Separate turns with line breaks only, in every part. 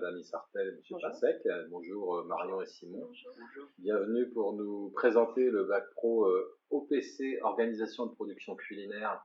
Madame Issartel et Monsieur Pasek. Bonjour Marion et Simon.
Bonjour.
Bienvenue pour nous présenter le Bac Pro OPC, Organisation de production culinaire,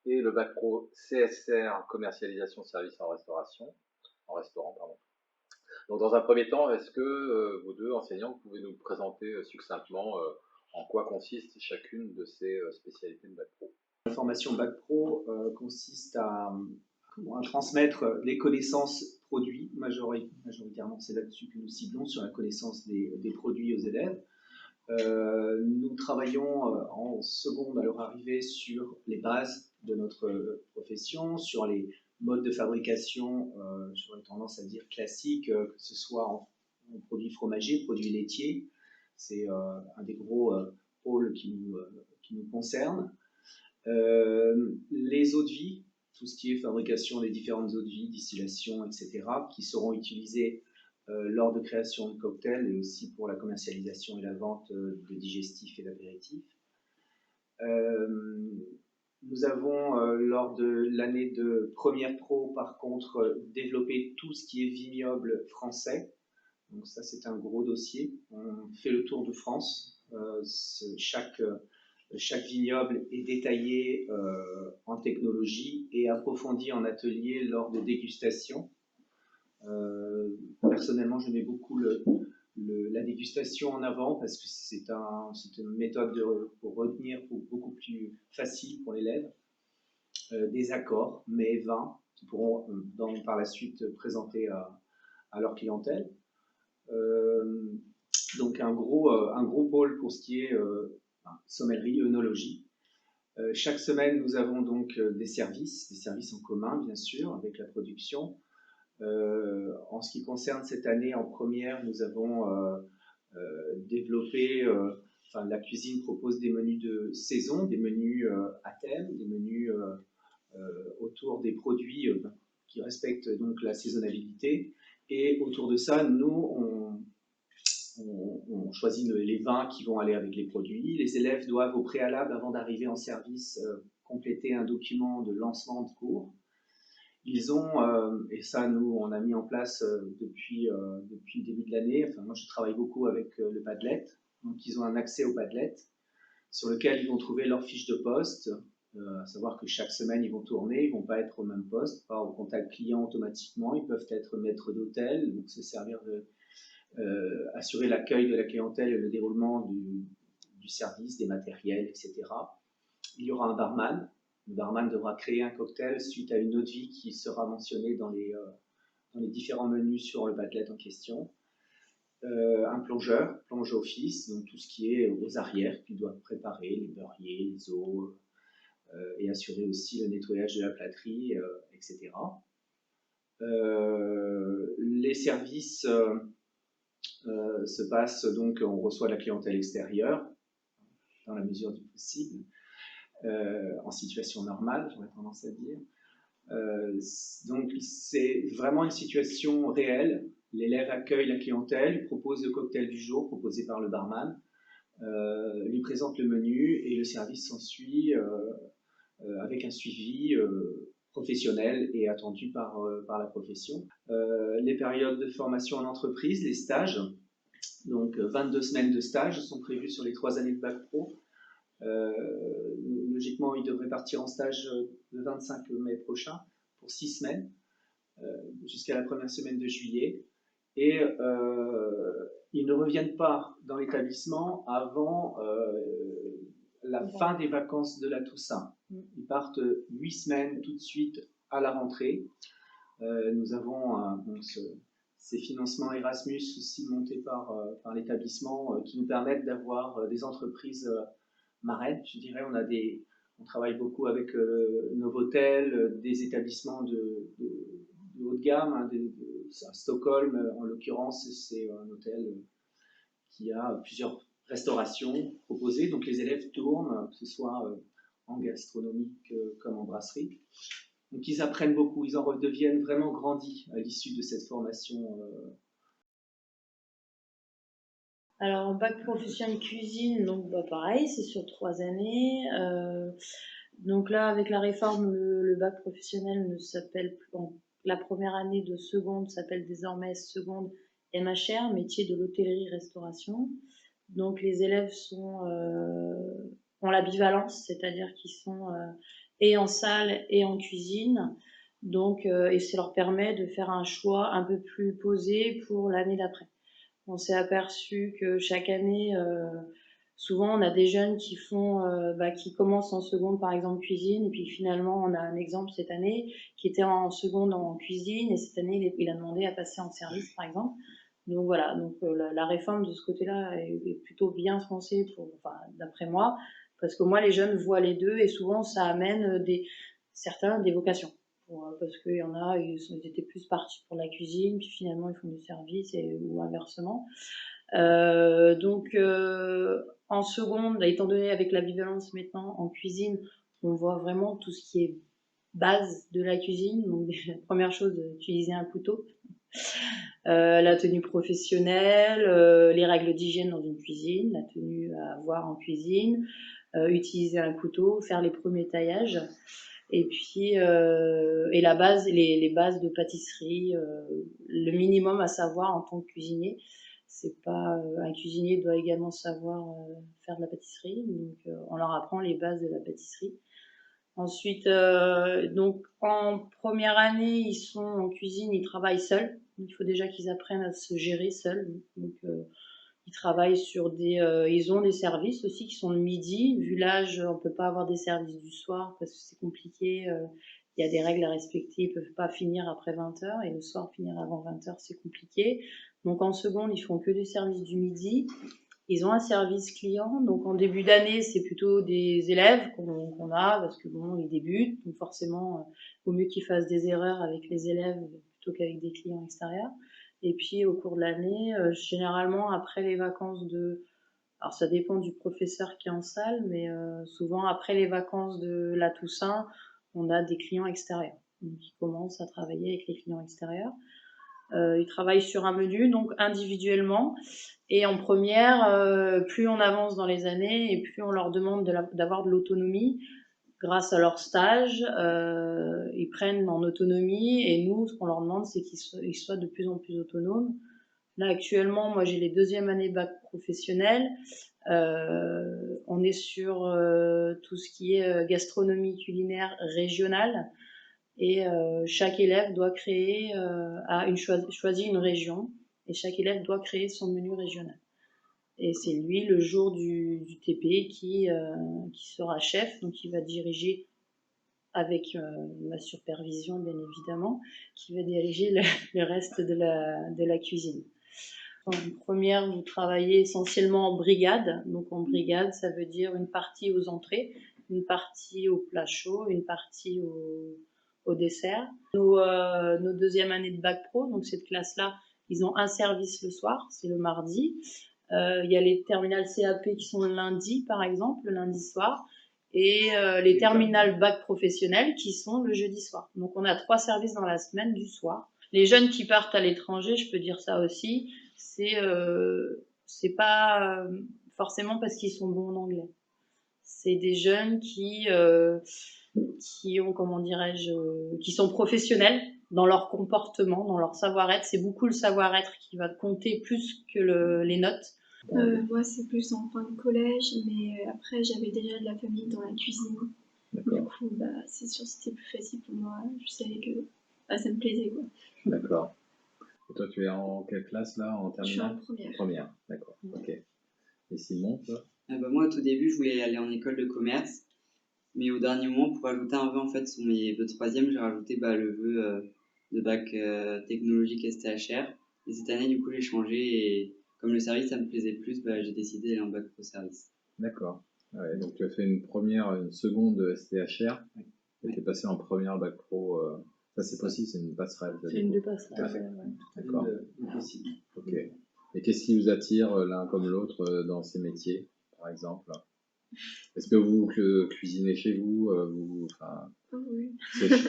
et le Bac Pro CSR, Commercialisation services en restaurant, pardon. Donc dans un premier temps, est-ce que vous deux enseignants pouvez nous présenter succinctement en quoi consiste chacune de ces spécialités de Bac Pro?
La formation Bac Pro consiste à transmettre les connaissances produits, majoritairement c'est là-dessus que nous ciblons, sur la connaissance des produits aux élèves. Nous travaillons en seconde à leur arrivée sur les bases de notre profession, sur les modes de fabrication, j'aurais tendance à dire classiques, que ce soit en produits fromagers, produits laitiers. C'est un des gros pôles qui nous concerne. Les eaux de vie, tout ce qui est fabrication des différentes eaux de vie, distillation, etc., qui seront utilisées lors de création de cocktails et aussi pour la commercialisation et la vente de digestifs et d'apéritifs. Nous avons, lors de l'année de première pro, par contre, développé tout ce qui est vignoble français. Donc ça, c'est un gros dossier. On fait le tour de France. Chaque vignoble est détaillé en technologie et approfondi en atelier lors de dégustation. Personnellement, je mets beaucoup la dégustation en avant parce que c'est une méthode pour retenir beaucoup plus facile pour l'élève. Des accords, mets, vins, qui pourront par la suite présenter à leur clientèle. Donc un gros pôle pour ce qui est sommellerie, œnologie. Chaque semaine, nous avons donc des services en commun, bien sûr, avec la production. En ce qui concerne cette année, en première, nous avons développé, la cuisine propose des menus de saison, des menus à thème, des menus autour des produits qui respectent donc la saisonnalité. Et autour de ça, nous, on choisit les vins qui vont aller avec les produits. Les élèves doivent, au préalable, avant d'arriver en service, compléter un document de lancement de cours. Ils ont, et ça nous on a mis en place depuis le début de l'année, moi je travaille beaucoup avec le Padlet, donc ils ont un accès au Padlet sur lequel ils vont trouver leur fiche de poste, à savoir que chaque semaine ils vont tourner, ils ne vont pas être au même poste, pas au contact client automatiquement, ils peuvent être maîtres d'hôtel, donc se servir assurer l'accueil de la clientèle et le déroulement du service, des matériels, etc. Il y aura un barman. Le barman devra créer un cocktail suite à une eau de vie qui sera mentionnée dans les différents menus sur le Padlet en question. Un plonge office, donc tout ce qui est aux arrières qu'ils doivent préparer, les beurriers, les eaux, et assurer aussi le nettoyage de la plâtrerie, etc. Les services se passent donc, on reçoit la clientèle extérieure, dans la mesure du possible. En situation normale, j'aurais tendance à dire. Donc c'est vraiment une situation réelle. L'élève accueille la clientèle, propose le cocktail du jour proposé par le barman, lui présente le menu et le service s'ensuit avec un suivi professionnel et attendu par la profession. Les périodes de formation en entreprise, les stages, donc 22 semaines de stage sont prévues sur les 3 années de Bac Pro. Logiquement, ils devraient partir en stage le 25 mai prochain pour 6 semaines, jusqu'à la première semaine de juillet. Et ils ne reviennent pas dans l'établissement avant la fin des vacances de la Toussaint. Ils partent 8 semaines tout de suite à la rentrée. Nous avons ces financements Erasmus aussi montés par l'établissement qui nous permettent d'avoir des entreprises marraines, je dirais. On travaille beaucoup avec Novotel, des établissements de haut de gamme, à Stockholm en l'occurrence, c'est un hôtel qui a plusieurs restaurations proposées, donc les élèves tournent, que ce soit en gastronomique comme en brasserie. Donc ils apprennent beaucoup, ils en redeviennent vraiment grandis à l'issue de cette formation.
Alors, bac professionnel cuisine, donc pareil, c'est sur 3 années. Donc là, avec la réforme, le bac professionnel ne s'appelle plus, la première année de seconde s'appelle désormais seconde MHR, métier de l'hôtellerie-restauration. Donc les élèves ont la bivalence, c'est-à-dire qu'ils sont et en salle et en cuisine. Donc, et ça leur permet de faire un choix un peu plus posé pour l'année d'après. On s'est aperçu que chaque année, souvent on a des jeunes qui commencent en seconde par exemple cuisine, et puis finalement on a un exemple cette année qui était en seconde en cuisine, et cette année il a demandé à passer en service par exemple. Donc voilà, donc la réforme de ce côté-là est plutôt bien pensée d'après moi, parce que moi les jeunes voient les deux, et souvent ça amène certains des vocations. Parce qu'il y en a, ils étaient plus partis pour la cuisine, puis finalement ils font du service, ou inversement. En seconde, étant donné avec la bivalence maintenant en cuisine, on voit vraiment tout ce qui est base de la cuisine. Donc la première chose, utiliser un couteau, la tenue professionnelle, les règles d'hygiène dans une cuisine, la tenue à avoir en cuisine, utiliser un couteau, faire les premiers taillages. Et puis et la base, les bases de pâtisserie, le minimum à savoir en tant que cuisinier. C'est pas un cuisinier doit également savoir faire de la pâtisserie, donc on leur apprend les bases de la pâtisserie. Ensuite, donc en première année, ils sont en cuisine, ils travaillent seuls. Il faut déjà qu'ils apprennent à se gérer seuls. Donc ils travaillent sur ils ont des services aussi qui sont le midi. Vu l'âge, on peut pas avoir des services du soir parce que c'est compliqué. Il y a des règles à respecter. Ils peuvent pas finir après 20h, et le soir finir avant 20h, c'est compliqué. Donc en seconde, ils font que des services du midi. Ils ont un service client. Donc en début d'année, c'est plutôt des élèves qu'on a, parce que bon, ils débutent. Donc forcément, vaut mieux qu'ils fassent des erreurs avec les élèves plutôt qu'avec des clients extérieurs. Et puis au cours de l'année, généralement après les vacances alors ça dépend du professeur qui est en salle, mais souvent après les vacances de la Toussaint, on a des clients extérieurs. Donc ils commencent à travailler avec les clients extérieurs. Ils travaillent sur un menu, donc individuellement. Et en première, plus on avance dans les années et plus on leur demande d'avoir de l'autonomie. Grâce à leur stage, ils prennent en autonomie, et nous, ce qu'on leur demande, c'est qu'ils soient de plus en plus autonomes. Là, actuellement, moi, j'ai les deuxièmes années bac professionnel. On est sur tout ce qui est gastronomie culinaire régionale, et chaque élève doit créer, choisit une région, et chaque élève doit créer son menu régional. Et c'est lui, le jour du TP, qui sera chef, donc il va diriger avec ma supervision, bien évidemment, qui va diriger le reste de la cuisine. En première, vous travaillez essentiellement en brigade. Donc en brigade, ça veut dire une partie aux entrées, une partie au plat chaud, une partie au dessert. Nos deuxième années de bac pro, donc cette classe-là, ils ont un service le soir, c'est le mardi. Il y a les terminales CAP qui sont le lundi, par exemple, le lundi soir, et les terminales bac professionnels qui sont le jeudi soir. Donc on a 3 services dans la semaine du soir. Les jeunes qui partent à l'étranger, je peux dire ça aussi, c'est pas forcément parce qu'ils sont bons en anglais. C'est des jeunes qui ont, comment dirais-je, qui sont professionnels dans leur comportement, dans leur savoir-être. C'est beaucoup le savoir-être qui va compter plus que les notes.
Moi, c'est plus en fin de collège, mais après, j'avais déjà de la famille dans la cuisine.
D'accord.
Du coup, c'est sûr, c'était plus facile pour moi. Je savais que ça me plaisait, quoi.
D'accord. Et toi, tu es en quelle classe là, en terminale?
Je suis en première.
Première, d'accord. Ok. Et Simon, toi?
Moi, au tout début, je voulais aller en école de commerce, mais au dernier moment, pour ajouter un vœu en fait sur mes vœux de troisième, j'ai rajouté le vœu de bac technologique STHR. Et cette année, du coup, j'ai changé, et comme le service, ça me plaisait plus, j'ai décidé d'aller en bac pro service.
D'accord. Ouais, donc tu as fait une seconde STHR, et tu es passé en première bac pro. Ça, c'est possible, c'est une passerelle.
C'est une de passerelle.
Ouais. D'accord. Ok. Et qu'est-ce qui vous attire l'un comme l'autre dans ces métiers, par exemple? Est-ce que vous cuisinez chez vous,
Oui.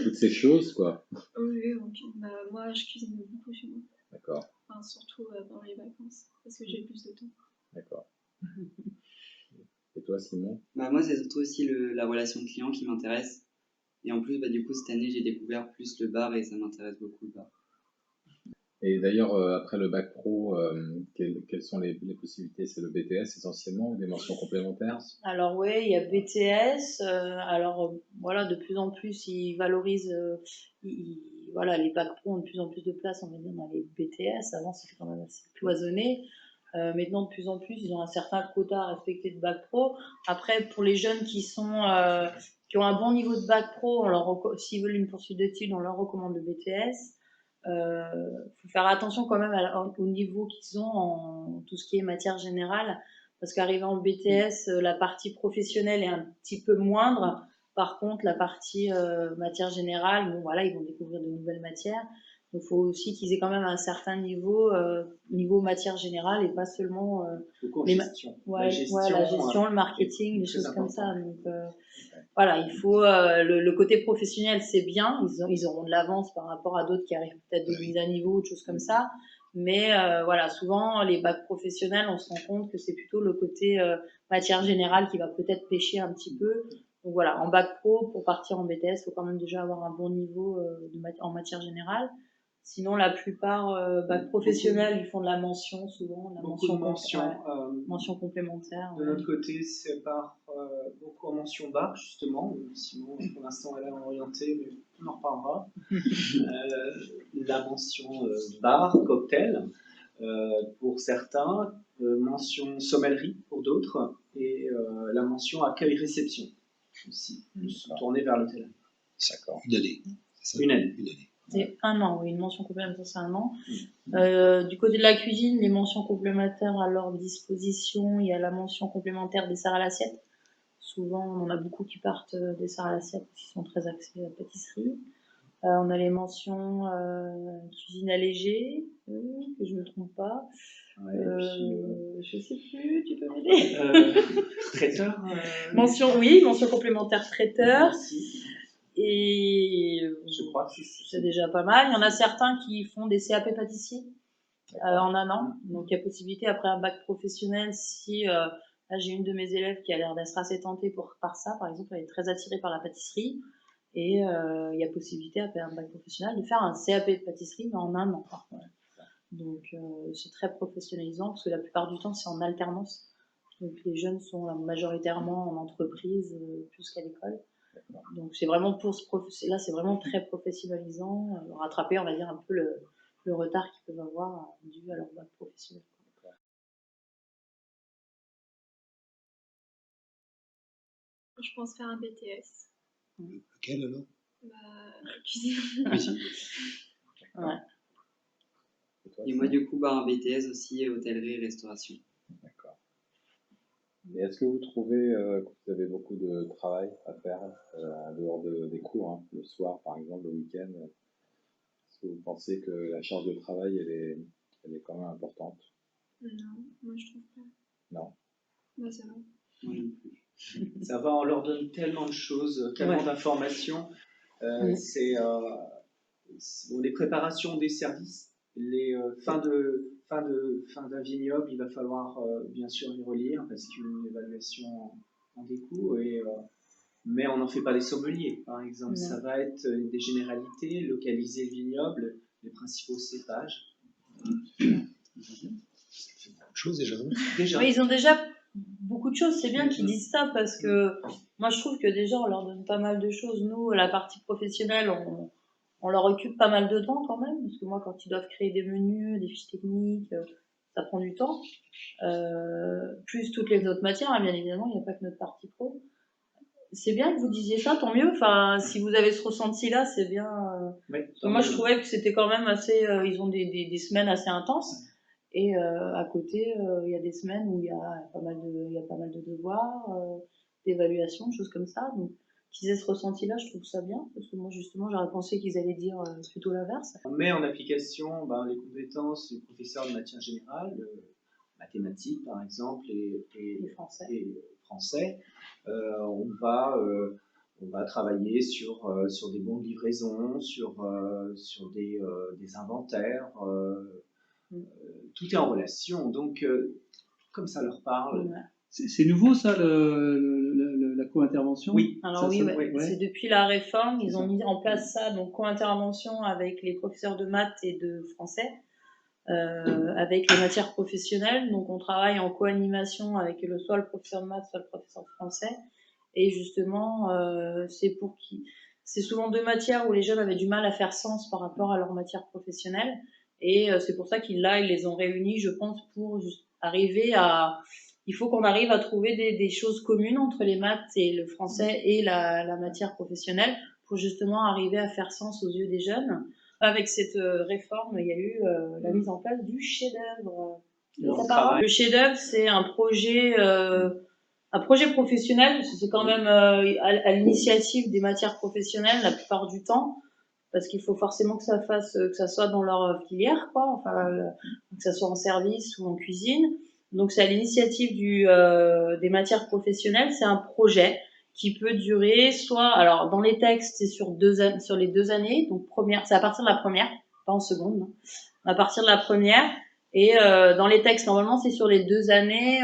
toutes ces choses, quoi?
Oui, moi, je cuisine beaucoup chez moi.
D'accord.
Enfin, surtout pendant les vacances, parce que j'ai plus de temps.
D'accord. Et toi, Simon?
Moi, c'est surtout aussi la relation client qui m'intéresse. Et en plus, du coup, cette année, j'ai découvert plus le bar et ça m'intéresse beaucoup le bar.
Et d'ailleurs, après le bac pro, quelles sont les possibilités? C'est le BTS essentiellement ou des mentions complémentaires?
Alors oui, il y a BTS. Voilà, de plus en plus, ils valorisent. Voilà, les bacs pro ont de plus en plus de place, on va dire, dans les BTS. Avant, c'était quand même assez cloisonné. Maintenant, de plus en plus, ils ont un certain quota à respecter de bac pro. Après, pour les jeunes qui ont un bon niveau de bac pro, s'ils veulent une poursuite d'études, on leur recommande le BTS. Faut faire attention quand même au niveau qu'ils ont en tout ce qui est matière générale, parce qu'arriver en BTS, la partie professionnelle est un petit peu moindre. Par contre, la partie matière générale, bon voilà, ils vont découvrir de nouvelles matières. Donc, il faut aussi qu'ils aient quand même un certain niveau matière générale et pas seulement
gestion.
La gestion, le marketing, les choses comme ça. Donc, voilà, il faut le côté professionnel, c'est bien, ils auront de l'avance par rapport à d'autres qui arrivent peut-être de mise à niveau, des choses comme ça. Mais voilà, souvent les bacs professionnels, on se rend compte que c'est plutôt le côté matière générale qui va peut-être pêcher un petit peu. Donc voilà, en bac pro, pour partir en BTS, il faut quand même déjà avoir un bon niveau en matière générale. Sinon, la plupart bacs professionnels, ils font de la mention souvent, mention complémentaire.
De notre côté, c'est par beaucoup en mention bar, justement. Sinon, pour l'instant, elle est orientée, mais on en reparlera. La mention bar, cocktail, pour certains, mention sommellerie pour d'autres, et la mention accueil-réception aussi, plus tournée vers l'hôtel.
D'accord. Une année.
Une année.
C'est 1 an, oui, une mention complémentaire, c'est 1 an. Du côté de la cuisine, les mentions complémentaires à leur disposition, il y a la mention complémentaire dessert à l'assiette. Souvent, on en a beaucoup qui partent dessert à l'assiette, qui sont très axés à pâtisserie. On a les mentions cuisine allégée, que je ne me trompe pas. Je sais plus, tu peux m'aider?
Traiteur.
Mention complémentaire traiteur. Et
je crois que
c'est déjà pas mal. Il y en a certains qui font des CAP pâtissier en 1 an. Donc il y a possibilité après un bac professionnel si là j'ai une de mes élèves qui a l'air d'être assez tentée par ça, par exemple, elle est très attirée par la pâtisserie et il y a possibilité après un bac professionnel de faire un CAP de pâtisserie mais en 1 an. Donc c'est très professionnalisant parce que la plupart du temps c'est en alternance. Donc les jeunes sont majoritairement en entreprise plus qu'à l'école. Donc c'est vraiment là c'est vraiment très professionnalisant, rattraper on va dire un peu le retard qu'ils peuvent avoir dû à leur bac professionnel.
Je pense faire un BTS.
Lequel alors?
Cuisine.
Ouais.
Et moi du coup un BTS aussi, hôtellerie et restauration.
D'accord. Et est-ce que vous trouvez que vous avez beaucoup de travail à faire en dehors des cours, hein, le soir par exemple, le week-end? Est-ce que vous pensez que la charge de travail elle est quand même importante?
Non, moi je trouve pas.
Non.
Bah ça va.
Ça va, on leur donne tellement de choses, tellement d'informations. C'est les préparations des services, les fins d'un vignoble, il va falloir bien sûr les relire parce qu'une évaluation en découle. Mais on n'en fait pas des sommeliers, par exemple. Non. Ça va être des généralités, localiser le vignoble, les principaux cépages.
C'est beaucoup de choses déjà.
Oui, ils ont déjà beaucoup de choses. C'est bien qu'ils disent ça parce que moi je trouve que déjà on leur donne pas mal de choses. Nous, la partie professionnelle, on leur occupe pas mal de temps quand même, parce que moi quand ils doivent créer des menus, des fiches techniques, ça prend du temps. Plus toutes les autres matières, hein, bien évidemment, il n'y a pas que notre partie pro. C'est bien que vous disiez ça, tant mieux. Enfin, si vous avez ce ressenti-là, c'est bien.
Oui,
moi, je trouvais que c'était quand même assez. Ils ont des semaines assez intenses. Et à côté, il y a des semaines où il y a pas mal de devoirs, d'évaluations, choses comme ça. Donc, qu'ils aient ce ressenti-là, je trouve ça bien. Parce que moi, justement, j'aurais pensé qu'ils allaient dire plutôt l'inverse.
On met en application les compétences du professeur de matière générale, mathématiques par exemple, et français. On va travailler sur des bons de livraison, sur des inventaires. Tout est en relation, donc comme ça leur parle.
C'est nouveau ça, la
co-intervention?
Oui.
Alors
ça,
oui,
ça,
ouais.
ouais.
C'est depuis la réforme, ils
C'est
ont
ça.
mis en place ça, donc co-intervention avec les professeurs de maths et de français, avec les matières professionnelles. Donc on travaille en co-animation avec soit le professeur de maths, soit le professeur de français. Et justement, c'est souvent deux matières où les jeunes avaient du mal à faire sens par rapport à leur matière professionnelle. Et c'est pour ça qu'ils les ont réunis, je pense, pour arriver à... Il faut qu'on arrive à trouver des choses communes entre les maths et le français et la matière professionnelle pour justement arriver à faire sens aux yeux des jeunes. Avec cette réforme, il y a eu la mise en place du chef-d'œuvre. Le chef-d'œuvre, c'est un projet professionnel, c'est quand même à l'initiative des matières professionnelles la plupart du temps, parce qu'il faut forcément que ça soit dans leur filière, quoi, enfin, que ça soit en service ou en cuisine. Donc c'est à l'initiative des matières professionnelles, c'est un projet qui peut durer alors dans les textes c'est sur les 2 années, donc c'est à partir de la première, pas en seconde, non. À partir de la première. Et dans les textes, normalement, c'est sur les 2 années.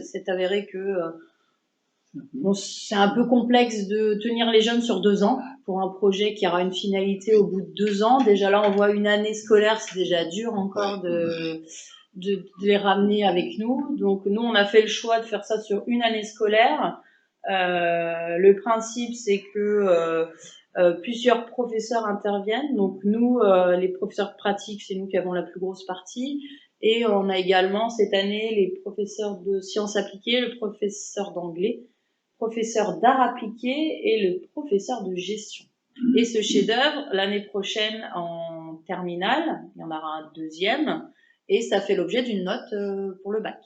C'est avéré que c'est un peu complexe de tenir les jeunes sur 2 ans pour un projet qui aura une finalité au bout de 2 ans. Déjà là, on voit une année scolaire, c'est déjà dur encore de les ramener avec nous. Donc nous, on a fait le choix de faire ça sur une année scolaire. Le principe, c'est que plusieurs professeurs interviennent. Donc nous, les professeurs pratiques, c'est nous qui avons la plus grosse partie. Et on a également cette année les professeurs de sciences appliquées, le professeur d'anglais, professeur d'art appliqué et le professeur de gestion. Et ce chef-d'œuvre, l'année prochaine en terminale, il y en aura un deuxième, et ça fait l'objet d'une note pour le bac.